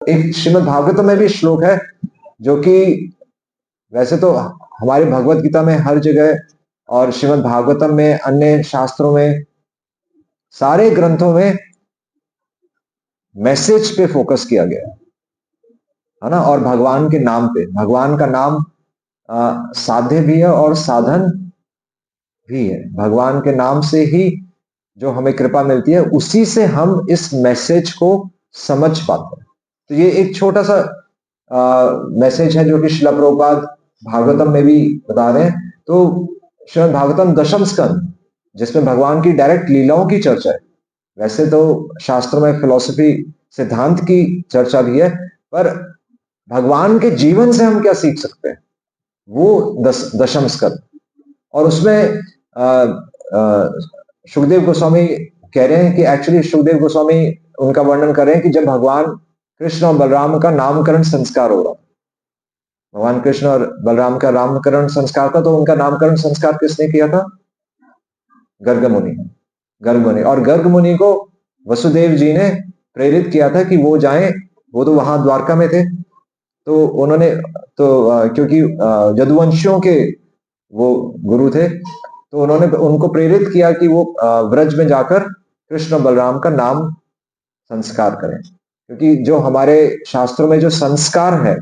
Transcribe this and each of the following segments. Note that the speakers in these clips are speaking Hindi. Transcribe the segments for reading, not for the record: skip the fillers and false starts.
एक श्रीमद् भागवतम में भी श्लोक है जो कि वैसे तो हमारी भगवत गीता में हर जगह और श्रीमद् भागवतम में, अन्य शास्त्रों में, सारे ग्रंथों में मैसेज पे फोकस किया गया है ना, और भगवान के नाम पे। भगवान का नाम साध्य भी है और साधन भी है। भगवान के नाम से ही जो हमें कृपा मिलती है, उसी से हम इस मैसेज को समझ पाते हैं। तो ये एक छोटा सा मैसेज है जो कि श्रील प्रभुपाद भागवतम में भी बता रहे हैं। तो श्रीमद् भागवतम दशम स्कंद, जिसमें भगवान की डायरेक्ट लीलाओं की चर्चा है। वैसे तो शास्त्रों में फिलॉसफी, सिद्धांत की चर्चा भी है, पर भगवान के जीवन से हम क्या सीख सकते हैं, वो दशम स्कंद। और उसमें सुखदेव गोस्वामी कह रहे हैं कि एक्चुअली सुखदेव गोस्वामी उनका वर्णन कर रहे हैं कि जब भगवान कृष्ण और बलराम का नामकरण संस्कार हो रहा, भगवान कृष्ण और बलराम का नामकरण संस्कार था, तो उनका नामकरण संस्कार किसने किया था? गर्ग मुनि। गर्ग मुनि, और गर्ग मुनि को वसुदेव जी ने प्रेरित किया था कि वो जाएं। वो तो वहां द्वारका में थे, तो उन्होंने क्योंकि यदुवंशियों के वो गुरु थे, तो उन्होंने उनको प्रेरित किया कि वो व्रज में जाकर कृष्ण और बलराम का नाम संस्कार करें। क्योंकि जो हमारे शास्त्रों में जो संस्कार है,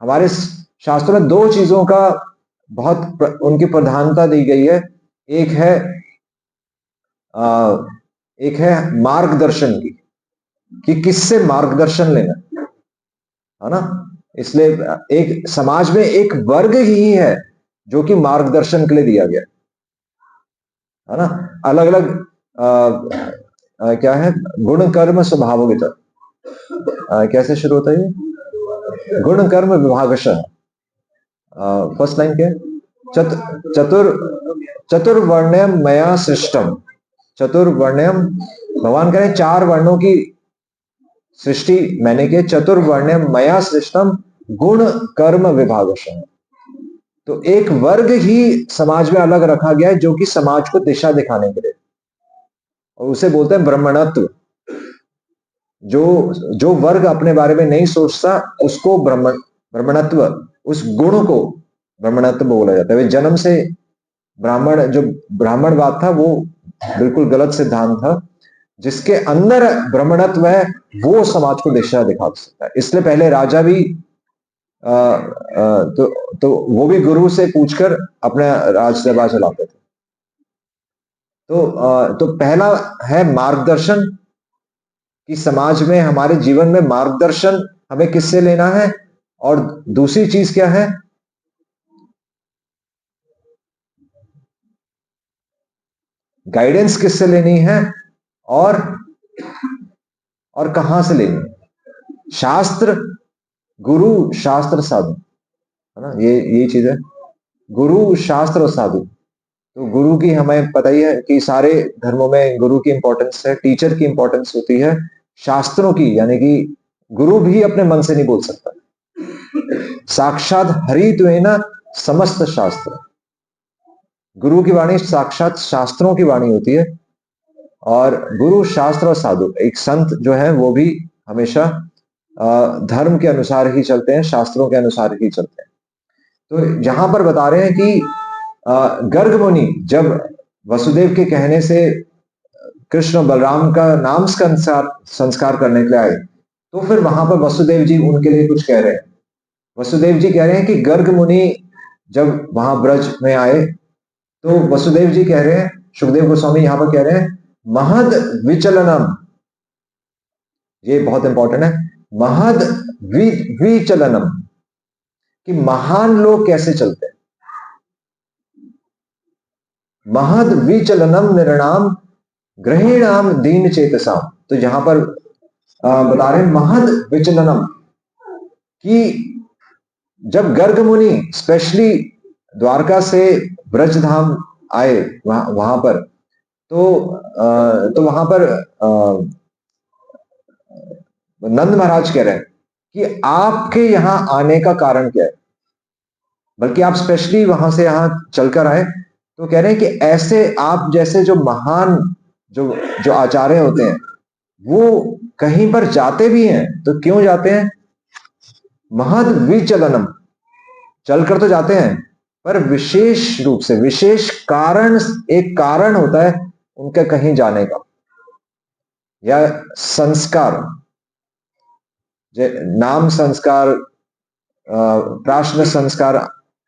हमारे शास्त्रों में दो चीजों का बहुत उनकी प्रधानता दी गई है। एक है मार्गदर्शन की, कि किससे मार्गदर्शन लेना है ना। इसलिए एक समाज में एक वर्ग ही है जो कि मार्गदर्शन के लिए दिया गया है ना। अलग अलग क्या है, गुण कर्म स्वभाव वितर। कैसे शुरू होता है ये? गुण कर्म विभागशः। फर्स्ट लाइन क्या है? चतुर्वर्ण्यम मया सृष्टम। चतुर्वर्ण्यम, भगवान कह रहे हैं चार वर्णों की सृष्टि मैंने की। चतुर्वर्ण्यम मया सृष्टम गुण कर्म विभागशः। तो एक वर्ग ही समाज में अलग रखा गया है जो कि समाज को दिशा दिखाने के लिए, और उसे बोलते हैं ब्रह्मणत्व। जो वर्ग अपने बारे में नहीं सोचता उसको ब्रह्मणत्व, उस गुण को ब्रह्मणत्व बोला जाता है। जन्म से ब्राह्मण, जो ब्राह्मणवाद था वो बिल्कुल गलत सिद्धांत था। जिसके अंदर ब्रह्मणत्व है वो समाज को दिशा दिखा सकता है। इसलिए पहले राजा भी तो वो भी गुरु से पूछकर अपना राजसभा चलाते थे। तो पहला है मार्गदर्शन, कि समाज में, हमारे जीवन में मार्गदर्शन हमें किससे लेना है। और दूसरी चीज क्या है? गाइडेंस किससे लेनी है और कहां से लेनी है। शास्त्र, गुरु, शास्त्र, साधु, है ना। ये चीज है, गुरु, शास्त्र और साधु। तो गुरु की हमें पता ही है कि सारे धर्मों में गुरु की इंपॉर्टेंस है, टीचर की इंपॉर्टेंस होती है। शास्त्रों की, यानी कि गुरु भी अपने मन से नहीं बोल सकता। साक्षात हरित्वेन समस्त शास्त्र। गुरु की वाणी साक्षात शास्त्रों की वाणी होती है। और गुरु, शास्त्र और साधु, एक संत जो है वो भी हमेशा धर्म के अनुसार ही चलते हैं, शास्त्रों के अनुसार ही चलते हैं। तो यहां पर बता रहे हैं कि गर्ग मुनि जब वसुदेव के कहने से कृष्ण और बलराम का नाम संस्कार करने के लिए आए, तो फिर वहां पर वसुदेव जी उनके लिए कुछ कह रहे हैं। वसुदेव जी कह रहे हैं कि गर्ग मुनि जब वहां ब्रज में आए, तो वसुदेव जी कह रहे हैं, सुखदेव गोस्वामी यहां पर कह रहे हैं, महद विचलनम। ये बहुत इंपॉर्टेंट है, महद विचलनम, कि महान लोग कैसे चलते हैं। महद विचलनम निर्णाम ग्रहीणाम दीन चेतसाम। तो यहां पर बता रहे हैं महद विचलनम, कि जब गर्ग मुनि स्पेशली द्वारका से ब्रजधाम आए, वहां पर तो वहां पर नंद महाराज कह रहे हैं कि आपके यहां आने का कारण क्या है, बल्कि आप स्पेशली वहां से यहां चलकर आए। तो कह रहे हैं कि ऐसे आप जैसे जो महान जो आचार्य होते हैं, वो कहीं पर जाते भी हैं तो क्यों जाते हैं? महद विचलनम, चलकर तो जाते हैं, पर विशेष रूप से, विशेष कारण, एक कारण होता है उनके कहीं जाने का, या संस्कार, नाम संस्कार, प्राश्न संस्कार,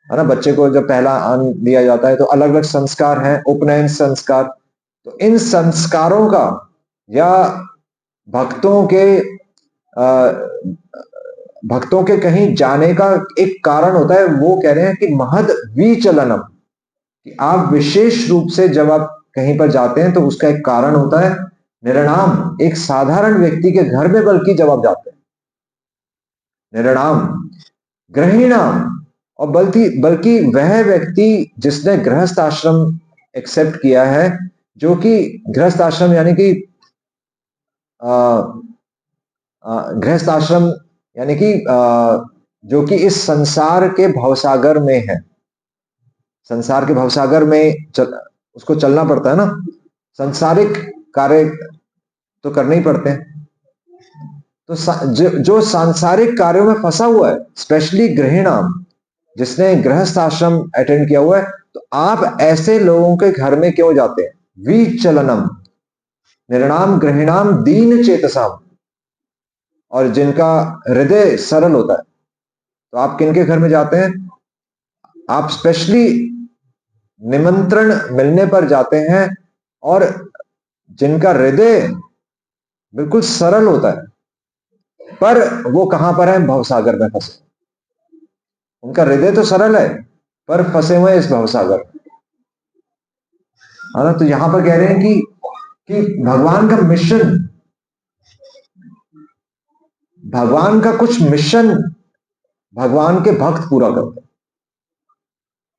है ना, बच्चे को जब पहला अन्न दिया जाता है तो अलग अलग संस्कार हैं, उपनयन संस्कार। तो इन संस्कारों का या भक्तों के भक्तों के कहीं जाने का एक कारण होता है, वो कह रहे हैं कि महद विचलनम, कि आप विशेष रूप से जब आप कहीं पर जाते हैं तो उसका एक कारण होता है। निर्णाम, एक साधारण व्यक्ति के घर में बल्कि जब आप जाते हैं, निर्णाम, गृहिणाम, और बल्कि बल्कि वह व्यक्ति जिसने गृहस्थ आश्रम एक्सेप्ट किया है, जो कि गृहस्थ आश्रम यानी कि गृहस्थ आश्रम यानी कि जो कि इस संसार के भवसागर में है, संसार के भवसागर में उसको चलना पड़ता है ना, सांसारिक कार्य तो करने ही पड़ते हैं। तो जो सांसारिक कार्यों में फंसा हुआ है, स्पेशली गृहिणाम, जिसने गृहस्थ आश्रम अटेंड किया हुआ है, तो आप ऐसे लोगों के घर में क्यों जाते हैं? विचलनम, निर्णाम गृहिणाम दीन चेतसाम, और जिनका हृदय सरल होता है, तो आप किनके घर में जाते हैं? आप स्पेशली निमंत्रण मिलने पर जाते हैं, और जिनका हृदय बिल्कुल सरल होता है, पर वो कहां पर है? भवसागर में फंसे। उनका हृदय तो सरल है पर फंसे हुए इस भवसागर, है ना। तो यहां पर कह रहे हैं कि भगवान का मिशन, भगवान का कुछ मिशन भगवान के भक्त पूरा करते हैं।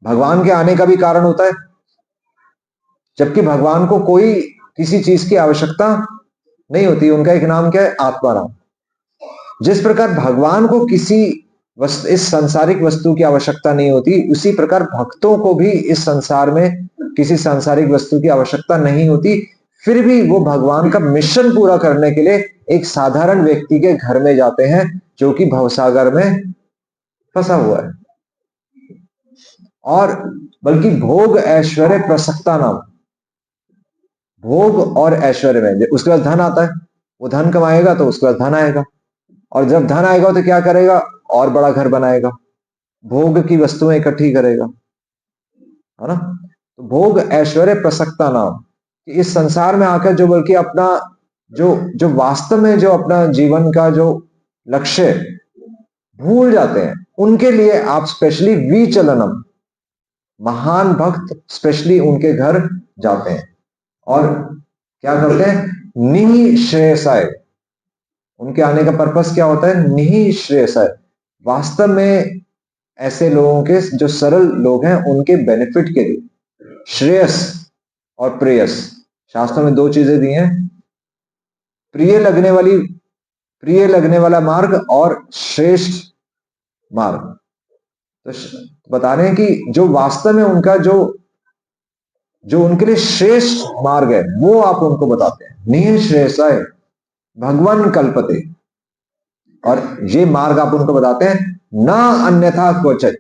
भगवान के आने का भी कारण होता है, जबकि भगवान को कोई किसी चीज की आवश्यकता नहीं होती। उनका एक नाम क्या है? आत्माराम। जिस प्रकार भगवान को किसी इस सांसारिक वस्तु की आवश्यकता नहीं होती, उसी प्रकार भक्तों को भी इस संसार में किसी सांसारिक वस्तु की आवश्यकता नहीं होती। फिर भी वो भगवान का मिशन पूरा करने के लिए एक साधारण व्यक्ति के घर में जाते हैं, जो कि भवसागर में फंसा हुआ है। और बल्कि भोग ऐश्वर्य प्रसक्ता नाम, भोग और ऐश्वर्य में उसके पास धन आता है, वो धन कमाएगा तो उसके पास धन आएगा, और जब धन आएगा तो क्या करेगा? और बड़ा घर बनाएगा, भोग की वस्तुएं इकट्ठी करेगा, है ना। तो भोग ऐश्वर्य प्रसक्ता नाम, कि इस संसार में आकर जो बल्कि अपना जो जो वास्तव में जो अपना जीवन का जो लक्ष्य भूल जाते हैं, उनके लिए आप स्पेशली विचलनम, महान भक्त स्पेशली उनके घर जाते हैं और क्या करते हैं? निःश्रेयसाय। उनके आने का पर्पस क्या होता है? निःश्रेयसाय, वास्तव में ऐसे लोगों के, जो सरल लोग हैं, उनके बेनिफिट के लिए। श्रेयस और प्रेयस, शास्त्रों में दो चीजें दी हैं, प्रिय लगने वाला मार्ग और श्रेष्ठ मार्ग। तो बता रहे हैं कि जो वास्तव में उनका जो उनके लिए श्रेष्ठ मार्ग है, वो आप उनको बताते हैं। निःश्रेयसाय भगवान कल्पते, और ये मार्ग आप उनको बताते हैं, ना अन्यथा क्वचित,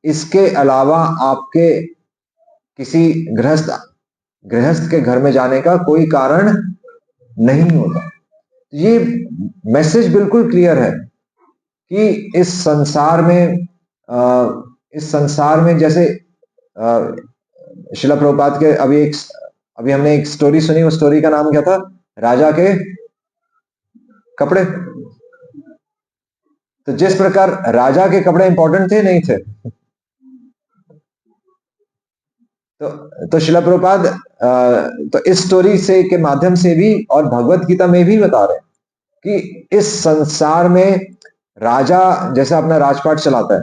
इसके अलावा आपके किसी गृहस्थ के घर में जाने का कोई कारण नहीं होता। ये मैसेज बिल्कुल क्लियर है कि इस संसार में जैसे शिला प्रभुपाद के अभी हमने एक स्टोरी सुनी, उस स्टोरी का नाम क्या था? राजा के कपड़े। तो जिस प्रकार राजा के कपड़े इंपॉर्टेंट थे, नहीं थे, तो शिला प्रभुपाद तो इस स्टोरी से के माध्यम से भी और भगवत गीता में भी बता रहे हैं कि इस संसार में राजा जैसा अपना राजपाट चलाता है,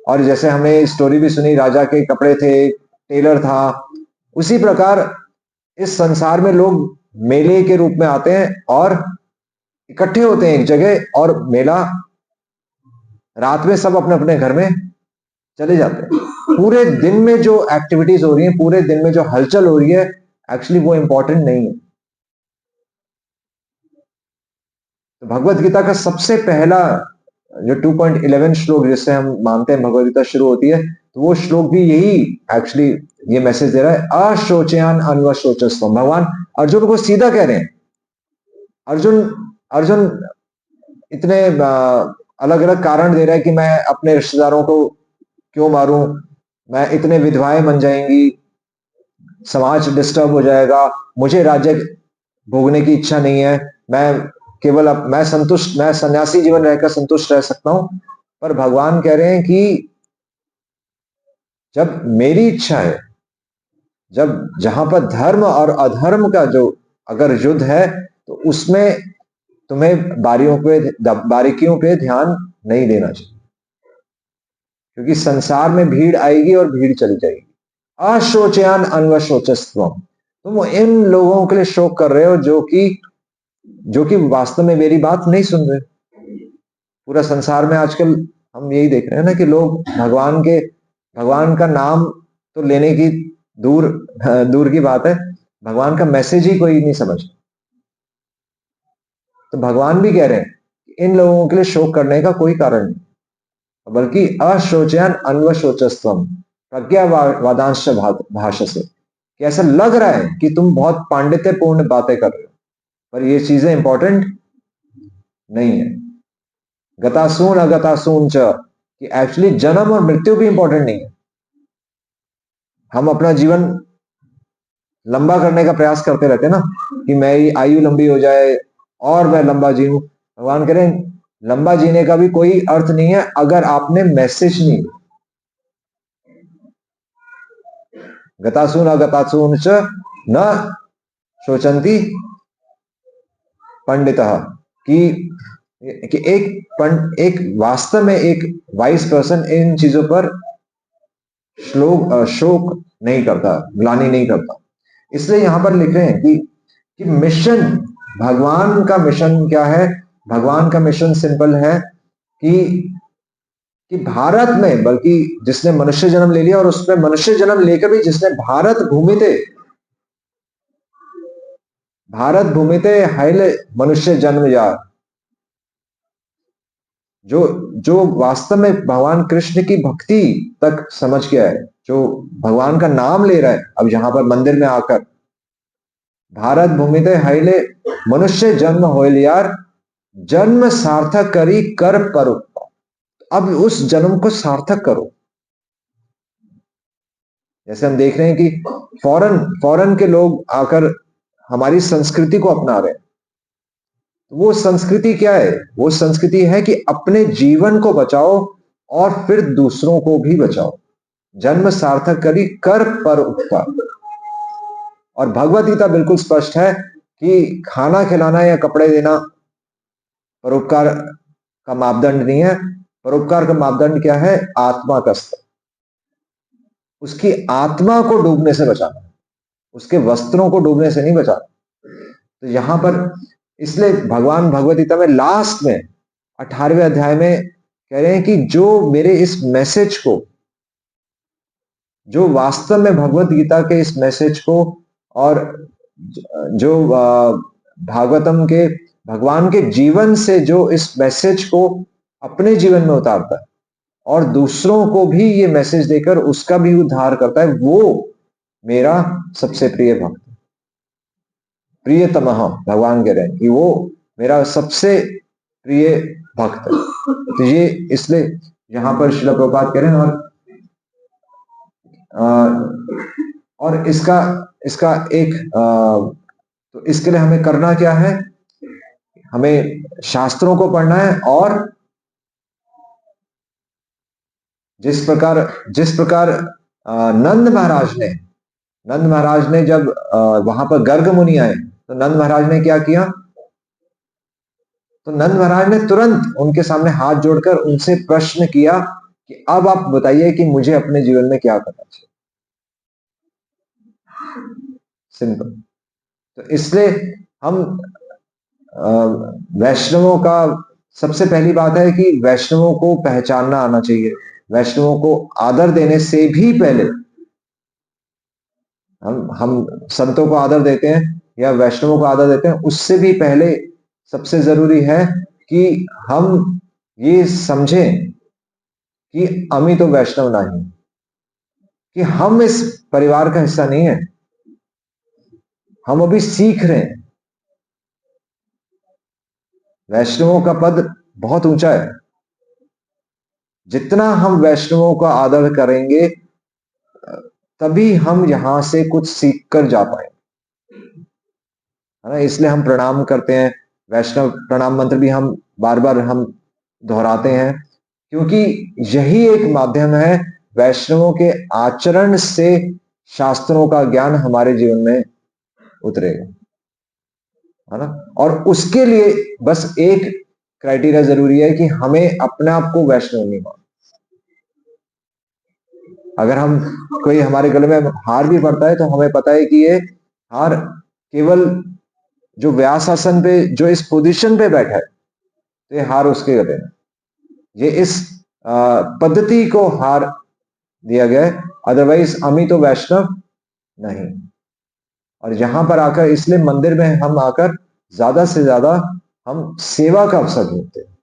और जैसे हमने स्टोरी भी सुनी, राजा के कपड़े थे, टेलर था, उसी प्रकार इस संसार में लोग मेले के रूप में आते हैं और इकट्ठे होते हैं एक जगह, और मेला रात में सब अपने अपने घर में चले जाते हैं। पूरे दिन में जो एक्टिविटीज हो रही है, पूरे दिन में जो हलचल हो रही है, एक्चुअली वो इंपॉर्टेंट नहीं है। तो भगवत गीता का सबसे पहला जो 2.11 श्लोक जिससे हम मानते हैं भगवत गीता शुरू होती है, तो वो श्लोक भी यही एक्चुअली ये मैसेज दे रहा है, अशोचयान अन्वशोचस्वम। भगवान अर्जुन को सीधा कह रहे हैं। अर्जुन अर्जुन इतने अलग अलग कारण दे रहा है कि मैं अपने रिश्तेदारों को क्यों मारूं, मैं इतने विधवाएं बन जाएंगी, समाज डिस्टर्ब हो जाएगा, मुझे राज्य भोगने की इच्छा नहीं है, मैं सन्यासी जीवन रहकर संतुष्ट रह सकता हूं। पर भगवान कह रहे हैं कि जब मेरी इच्छा है, जब जहां पर धर्म और अधर्म का जो अगर युद्ध है, तो उसमें तुम्हें बारीकियों पे ध्यान नहीं देना चाहिए, क्योंकि संसार में भीड़ आएगी और भीड़ चली जाएगी। अशोचयान अन्वशोचस्त्वम, तुम इन लोगों के लिए शोक कर रहे हो जो कि वास्तव में मेरी बात नहीं सुन रहे। पूरा संसार में आजकल हम यही देख रहे हैं ना कि लोग भगवान का नाम तो लेने की दूर की बात है, भगवान का मैसेज ही कोई नहीं समझता। तो भगवान भी कह रहे हैं इन लोगों के लिए शोक करने का कोई कारण नहीं, बल्कि अशोचयान अन्वशोचस्त्वम प्रज्ञावादांश भाषसे, कि ऐसा लग रहा है कि तुम बहुत पांडित्यपूर्ण बातें कर रहे हो, पर ये चीजें इंपॉर्टेंट नहीं है। गतासून अगतासून च, कि एक्चुअली जन्म और मृत्यु भी इंपॉर्टेंट नहीं है। हम अपना जीवन लंबा करने का प्रयास करते रहते हैं ना, कि मेरी आयु लंबी हो जाए और मैं लंबा जीऊं। भगवान कह रहे हैं लंबा जीने का भी कोई अर्थ नहीं है अगर आपने मैसेज नहीं। गतासून अगतासून च न शोचंती पंडितः, कि एक वास्तव में एक वाइस पर्सन इन चीजों पर शोक नहीं करता, ग्लानि नहीं करता। इसलिए यहां पर लिख रहे हैं कि मिशन, भगवान का मिशन क्या है? भगवान का मिशन सिंपल है कि भारत में, बल्कि जिसने मनुष्य जन्म ले लिया और उसमें मनुष्य जन्म लेकर भी जिसने भारत भूमिते हैल मनुष्य जन्म या, जो वास्तव में भगवान कृष्ण की भक्ति तक समझ गया है, जो भगवान का नाम ले रहा है, अब यहां पर मंदिर में आकर भारत भूमिते हैले मनुष्य जन्म होइल यार, जन्म सार्थक करी कर पर। अब उस जन्म को सार्थक करो। जैसे हम देख रहे हैं कि फॉरेन के लोग आकर हमारी संस्कृति को अपना रहे हैं। वो संस्कृति क्या है? वो संस्कृति है कि अपने जीवन को बचाओ और फिर दूसरों को भी बचाओ। जन्म सार्थक करी कर पर उपकार। और भगवत गीता बिल्कुल स्पष्ट है कि खाना खिलाना या कपड़े देना परोपकार का मापदंड नहीं है। परोपकार का मापदंड क्या है? आत्मा का स्तर, उसकी आत्मा को डूबने से बचाना, उसके वस्त्रों को डूबने से नहीं बचाना। तो यहां पर इसलिए भगवान भगवत गीता में लास्ट में 18वें अध्याय में कह रहे हैं कि जो मेरे इस मैसेज को, जो वास्तव में भगवत गीता के इस मैसेज को और जो भागवतम के भगवान के जीवन से जो इस मैसेज को अपने जीवन में उतारता है और दूसरों को भी ये मैसेज देकर उसका भी उद्धार करता है, वो मेरा सबसे प्रिय भक्त, प्रियतमः। भगवान कह रहे हैं कि वो मेरा सबसे प्रिय भक्त है। तो ये इसलिए यहां पर श्रील प्रभुपाद कह रहे हैं। और इसका एक तो इसके लिए हमें करना क्या है? हमें शास्त्रों को पढ़ना है, और जिस प्रकार नंद महाराज ने जब वहां पर गर्ग मुनि आए, तो नंद महाराज ने क्या किया? तो नंद महाराज ने तुरंत उनके सामने हाथ जोड़कर उनसे प्रश्न किया कि अब आप बताइए कि मुझे अपने जीवन में क्या करना चाहिए। सिंपल। तो इसलिए हम वैष्णवों का सबसे पहली बात है कि वैष्णवों को पहचानना आना चाहिए। वैष्णवों को आदर देने से भी पहले, हम संतों को आदर देते हैं या वैष्णवों को आदर देते हैं, उससे भी पहले सबसे जरूरी है कि हम ये समझें कि अमी तो वैष्णव नहीं, कि हम इस परिवार का हिस्सा नहीं है, हम अभी सीख रहे हैं। वैष्णवों का पद बहुत ऊंचा है। जितना हम वैष्णवों का आदर करेंगे तभी हम यहां से कुछ सीख कर जा पाएंगे, है ना। इसलिए हम प्रणाम करते हैं, वैष्णव प्रणाम मंत्र भी हम बार बार हम दोहराते हैं, क्योंकि यही एक माध्यम है वैष्णवों के आचरण से शास्त्रों का ज्ञान हमारे जीवन में उतरेगा, है ना। और उसके लिए बस एक क्राइटेरिया जरूरी है कि हमें अपने आप को वैष्णव नहीं मानना। अगर हम कोई हमारे गले में हार भी पड़ता है तो हमें पता है कि ये हार केवल जो व्यास आसन पे जो इस पोजीशन पे बैठा है, तो ये हार उसके गले में, ये इस पद्धति को हार दिया गया है। अदरवाइज अमी तो वैष्णव नहीं। और यहां पर आकर, इसलिए मंदिर में हम आकर ज्यादा से ज्यादा हम सेवा का अवसर ढूंढते हैं।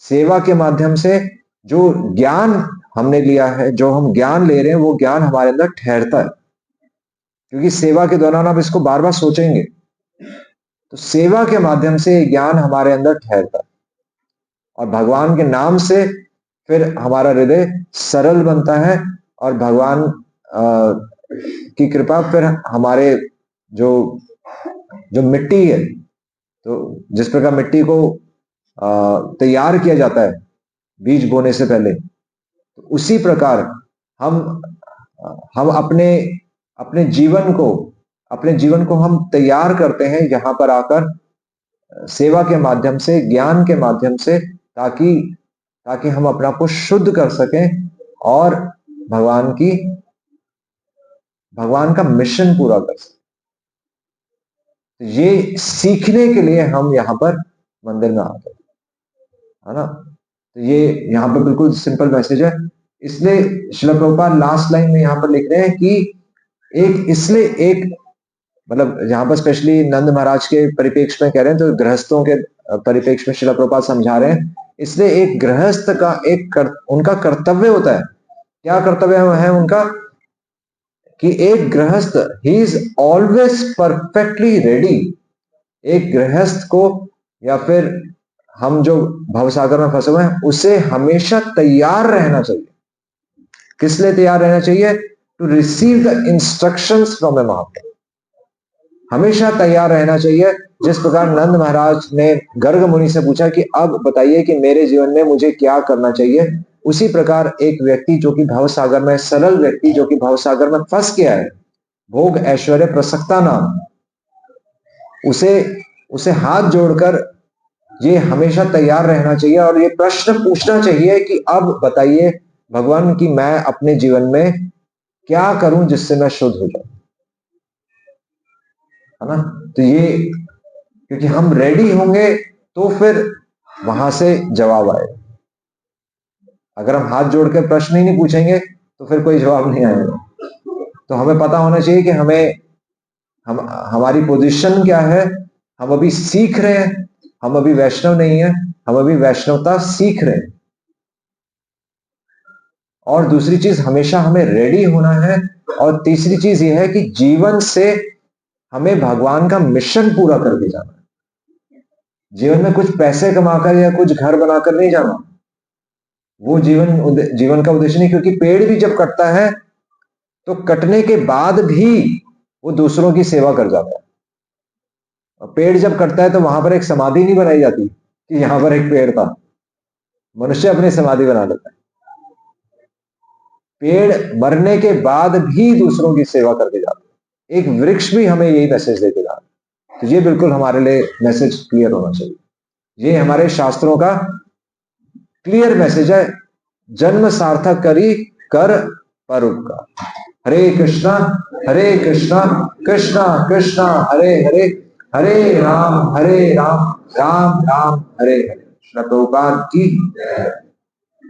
सेवा के माध्यम से जो ज्ञान हमने लिया है, जो हम ज्ञान ले रहे हैं, वो ज्ञान हमारे अंदर ठहरता है, क्योंकि सेवा के दौरान आप इसको बार बार सोचेंगे, तो सेवा के माध्यम से ज्ञान हमारे अंदर ठहरता है और भगवान के नाम से फिर हमारा हृदय सरल बनता है और भगवान की कृपा फिर हमारे जो जो मिट्टी है, तो जिस प्रकार मिट्टी को तैयार किया जाता है बीज बोने से पहले, तो उसी प्रकार हम अपने अपने जीवन को हम तैयार करते हैं यहाँ पर आकर, सेवा के माध्यम से, ज्ञान के माध्यम से, ताकि हम अपना को शुद्ध कर सकें और भगवान का मिशन पूरा कर सकें। ये सीखने के लिए हम यहाँ पर मंदिर में आते हैं, है ना। तो ये यहाँ पर बिल्कुल सिंपल मैसेज है। इसलिए श्रील प्रभुपाद लास्ट लाइन में यहाँ पर लिख रहे हैं कि इसलिए एक मतलब यहाँ पर स्पेशली नंद महाराज के परिप्रेक्ष्य में कह रहे हैं, तो गृहस्थों के परिप्रेक्ष्य में श्रील प्रभुपाद समझा रहे हैं। इसलिए एक गृहस्थ का उनका कर्तव्य होता है। क्या कर्तव्य है उनका? कि एक गृहस्थ, he is always perfectly ready. एक गृहस्थ को, या फिर हम जो भवसागर में फंसे हुए हैं, उसे हमेशा तैयार रहना चाहिए। किस लिए तैयार रहना चाहिए? To receive the instructions from a महाप्रभु। हमेशा तैयार रहना चाहिए। जिस प्रकार नंद महाराज ने गर्ग मुनि से पूछा कि अब बताइए कि मेरे जीवन में मुझे क्या करना चाहिए, उसी प्रकार एक व्यक्ति जो कि भवसागर में, सरल व्यक्ति जो कि भवसागर में फंस गया है, भोग ऐश्वर्य प्रसक्ता नाम, उसे हाथ जोड़कर ये हमेशा तैयार रहना चाहिए और ये प्रश्न पूछना चाहिए कि अब बताइए भगवान कि मैं अपने जीवन में क्या करूं जिससे मैं शुद्ध हो जाऊं, है ना। तो ये, क्योंकि हम रेडी होंगे तो फिर वहां से जवाब आएगा। अगर हम हाथ जोड़ के प्रश्न ही नहीं पूछेंगे तो फिर कोई जवाब नहीं आएगा। तो हमें पता होना चाहिए कि हमारी पोजीशन क्या है। हम अभी सीख रहे हैं, हम अभी वैष्णव नहीं है, हम अभी वैष्णवता सीख रहे हैं। और दूसरी चीज, हमेशा हमें रेडी होना है। और तीसरी चीज यह है कि जीवन से हमें भगवान का मिशन पूरा करके जाना है। जीवन में कुछ पैसे कमाकर या कुछ घर बनाकर नहीं जाना, वो जीवन का उद्देश्य नहीं। क्योंकि पेड़ भी जब कटता है तो कटने के बाद भी वो दूसरों की सेवा कर जाता है। और पेड़ जब कटता है तो वहां पर एक समाधि नहीं बनाई जाती कि यहां पर एक पेड़ था। मनुष्य अपनी समाधि बना लेता है। पेड़ मरने के बाद भी दूसरों की सेवा करके जाता है। एक वृक्ष भी हमें यही मैसेज देके जा रहा है। तो ये बिल्कुल हमारे लिए मैसेज क्लियर होना चाहिए। ये हमारे शास्त्रों का क्लियर मैसेज है। जन्म सार्थक करी कर परोपकार। हरे कृष्णा कृष्णा कृष्णा हरे हरे, हरे राम राम राम हरे हरे। श्री प्रभुपाद की